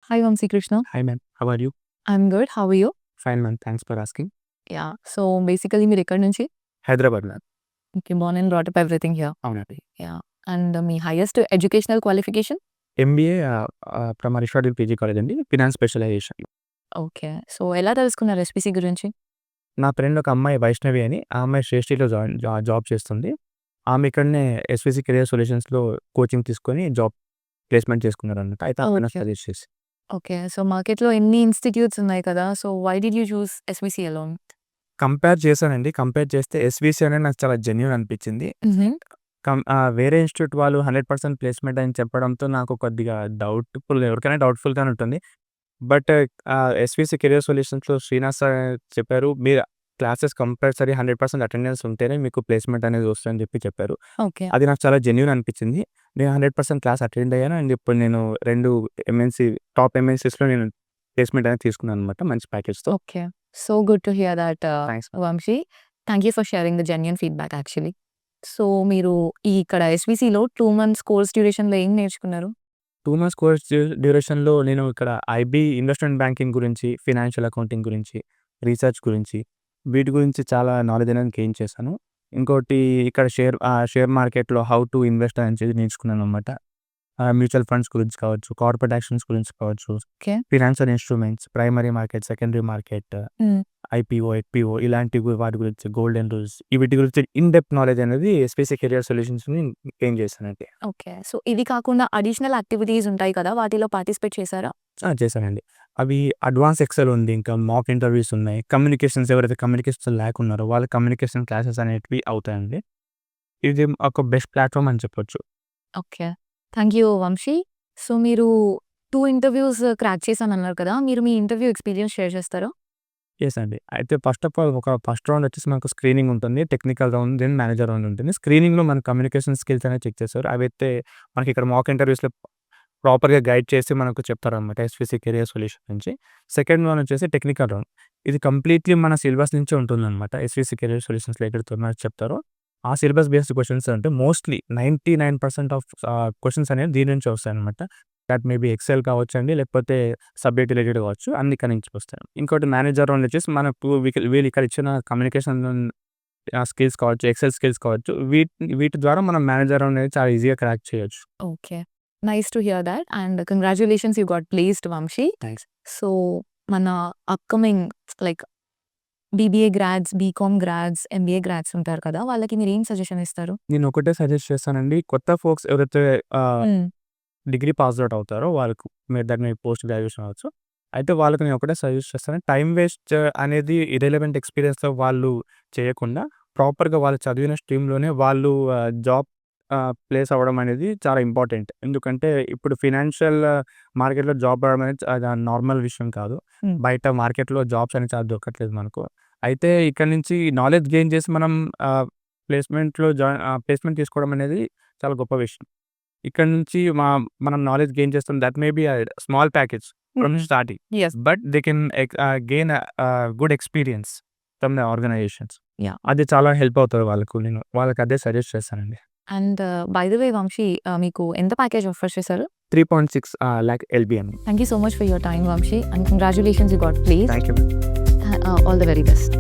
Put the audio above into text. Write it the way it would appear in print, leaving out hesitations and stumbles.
Hi, Vamsi Krishna. Hi ma'am, how are you? I'm good. How are you? Fine ma'am, thanks for asking. Yeah. So basically, మీరు ఎక్కడి నుంచి? Hyderabad ma'am. Okay, born and brought up everything here. అవునండి. Yeah. And మీ highest educational qualification? MBA from Aristotle PG college అండి. Finance specialisation. Okay. So ఎలా తెలుసుకున్నారు SPC గురించి? నా ఫ్రెండ్ ఒక అమ్మాయి వైష్ణవి అని, ఆ అమ్మాయి శ్రేష్ఠిలో జాబ్ చేస్తుంది. ఆమె ఇక్కడనే ఎస్విసి కెరియర్ సొల్యూషన్స్‌లో కోచింగ్ తీసుకొని జాబ్ ప్లేస్‌మెంట్ చేసుకున్నారన్నమాట. అయితే ఆమె నాకు Okay. సజెస్ట్ చేసి. ఓకే. సో మార్కెట్‌లో ఎన్ని ఇన్‌స్టిట్యూట్స్ ఉన్నాయి కదా! So why did you choose SVC alone? Compare చేశానండి. కంపేర్ చేస్తే ఎస్విసి అనేది నాకు చాలా జెన్యూన్ అనిపించింది. వేరే ఇన్‌స్టిట్యూట్ వాళ్ళు 100% ప్లేస్‌మెంట్ అని చెప్పడంతో నాకు కొద్దిగా ఎవరికైనా డౌట్‌ఫుల్‌గానే ఉంటుంది. బట్ ఎస్విసి కెరియర్ సొల్యూషన్స్‌లో శ్రీనాథ్ సార్ చెప్పారు. మీరు క్లాసెస్ కంపల్సరీ 100% అటెండెన్స్ ఉంటేనే మీకు ప్లేస్‌మెంట్ అనేది వస్తుందని చెప్పారు. ఓకే. అది నాకు చాలా జెన్యూన్ అనిపించింది. నేను 100% క్లాస్ అటెండ్ అయ్యాను. అండ్ ఇప్పుడు నేను 2 టాప్ ఎంఎన్‌సీస్‌లో నేను ప్లేస్‌మెంట్ అనేది తీసుకున్నాను అనమాట మంచి ప్యాకేజ్‌తో. Okay. So good to hear that thanks. Vamshi. Thank you for sharing the genuine feedback actually. So మీరు ఇక్కడ ఎస్వీసీలో 2 మంత్స్ కోర్స్ డ్యూరేషన్‌లో ఏం నేర్చుకున్నారు? 2 మంత్స్ కోర్స్ డ్యూరేషన్‌లో నేను ఇక్కడ ఐబీ ఇన్వెస్ట్‌మెంట్ బ్యాంకింగ్ గురించి, ఫైనాన్షియల్ అకౌంటింగ్ గురించి, రీసెర్చ్ గురించి, వీటి గురించి చాలా నాలెడ్జ్ అనేది గెయిన్ చేశాను. ఇంకోటి ఇక్కడ షేర్ మార్కెట్‌లో హౌ టు ఇన్వెస్ట్ అనేది నేర్చుకున్నాననమాట. మ్యూచువల్ ఫండ్స్ గురించి కావచ్చు, కార్పొరేట్ యాక్షన్స్ గురించి కావచ్చు, okay. Financial instruments, primary market, secondary market, హ్మ్. ఐపీఓ, ఎఫ్‌పీఓ ఇలాంటివి వాటి గురించి గోల్డెన్ రూల్స్ వీటి గురించి ఇన్ డెప్త్ నాలెడ్జ్ అనేది ఎస్పీసీ కెరియర్ సొల్యూషన్స్‌ని గెయిన్ చేశానండి. ఓకే. సో ఇది కాకుండా అడిషనల్ యాక్టివిటీస్ ఉంటాయి కదా! వాటిలో పార్టిసిపేట్ చేశారా? చేశానండి. అవి అడ్వాన్స్ ఎక్సెల్ ఉంది. ఇంకా మాక్ ఇంటర్వ్యూస్ ఉన్నాయి. ఎవరైతే కమ్యూనికేషన్స్ లేకున్నారో వాళ్ళ కమ్యూనికేషన్ క్లాసెస్ అనేటివి అవుతాయండి. ఇది ఒక బెస్ట్ ప్లాట్‌ఫార్మ్ అని చెప్పొచ్చు. Okay. Thank you Vamshi. So మీరు 2 ఇంటర్వ్యూస్ క్రాక్ చేశానన్నారు కదా! మీరు మీ ఇంటర్వ్యూ ఎక్స్‌పీరియన్స్ షేర్ చేస్తారా? యెస్ అండి. అయితే first of all first round వచ్చేసి మనకు స్క్రీనింగ్ ఉంటుంది. Technical round, then manager round ఉంటుంది. స్క్రీనింగ్‌లో మన కమ్యూనికేషన్ స్కిల్స్ అనేది చెక్ చేస్తారు. అవైతే మనకి ఇక్కడ మాక్ ఇంటర్వ్యూస్‌లో ప్రాపర్‌గా గైడ్ చేసి మనకు చెప్తారనమాట ఎస్‌విసి కెరియర్ సొల్యూషన్ నుంచి. సెకండ్ వన్ వచ్చేసి టెక్నికల్ రౌండ్. ఇది కంప్లీట్‌లీ మన సిలబస్ నుంచే ఉంటుందనమాట. ఎస్‌విసి కెరియర్ సొల్యూషన్స్‌లో ఏదైతే చెప్తారో ఆ సిలబస్ బేస్డ్ క్వెషన్స్ అంటే మోస్ట్‌లీ 99% ఆఫ్ క్వెషన్స్ అనేవి దీని నుంచే వస్తాయనమాట. దట్ మే బీ ఎక్సెల్ కావచ్చండి, లేకపోతే సబ్జెక్ట్ రిలేటెడ్ కావచ్చు. అన్ని ఇక్కడి నుంచి వస్తాయి. ఇంకోటి మేనేజర్ రౌండ్ వచ్చేసి మనకు వీళ్ళు ఇక్కడ ఇచ్చిన కమ్యూనికేషన్ స్కిల్స్ కావచ్చు, ఎక్సెల్ స్కిల్స్ కావచ్చు. వీటి ద్వారా మనం మేనేజర్ రౌండ్ అనేది చాలా ఈజీగా క్రాక్ చేయొచ్చు. Okay. Nice to hear that and congratulations you got placed Vamshi. Thanks. So మన upcoming like BBA grads, BCom grads, MBA grads ఉంటారు కదా! వాళ్ళకి మీరు ఏం సజెషన్ ఇస్తారు? నేను ఒకటే సజెస్ట్ చేస్తానండి. కొత్త ఫోక్స్ ఎవరైతే హ్మ్. డిగ్రీ పాస్ ఔట్ అవుతారో వాళ్ళకు దట్ మే పోస్ట్ గ్రాడ్యుయేషన్ అవ్వచ్చు. అయితే వాళ్ళకి నేను ఒకటే సజెస్ట్ చేస్తాను. టైమ్ వేస్ట్ అనేది ఇర్రెలెవెంట్ ఎక్స్‌పీరియన్స్‌తో వాళ్ళు చేయకుండా ప్రాపర్‌గా వాళ్ళు చదివిన స్ట్రీమ్‌లోనే వాళ్ళు జాబ్ ప్లేస్ అవ్వడం అనేది చాలా ఇంపార్టెంట్. ఎందుకంటే ఇప్పుడు ఫినాన్షియల్ మార్కెట్‌లో జాబ్ రావడం అనేది అది నార్మల్ విషయం కాదు. హ్మ్. బయట మార్కెట్‌లో జాబ్స్ అనేది చాలా దొరకట్లేదు మనకు. అయితే ఇక్కడ నుంచి నాలెడ్జ్ గెయిన్ చేసి మనం ప్లేస్‌మెంట్ తీసుకోవడం అనేది చాలా గొప్ప విషయం. ఇక్కడ నుంచి మనం నాలెడ్జ్ గెయిన్ చేస్తాం. That may be small package from starting. Yes. But they can gain good experience from the organisations. Yeah! అది చాలా హెల్ప్ అవుతది వాళ్ళకు. నేను వాళ్ళకి అదే సజెస్ట్ చేస్తానండి. And by the way Vamshi మీకు ఎంత ప్యాకేజ్ ఆఫర్ చేశారు? 3.6 lakh LBM. Thank you so much for your time Vamshi and congratulations you got placed. Thank you. All the very best.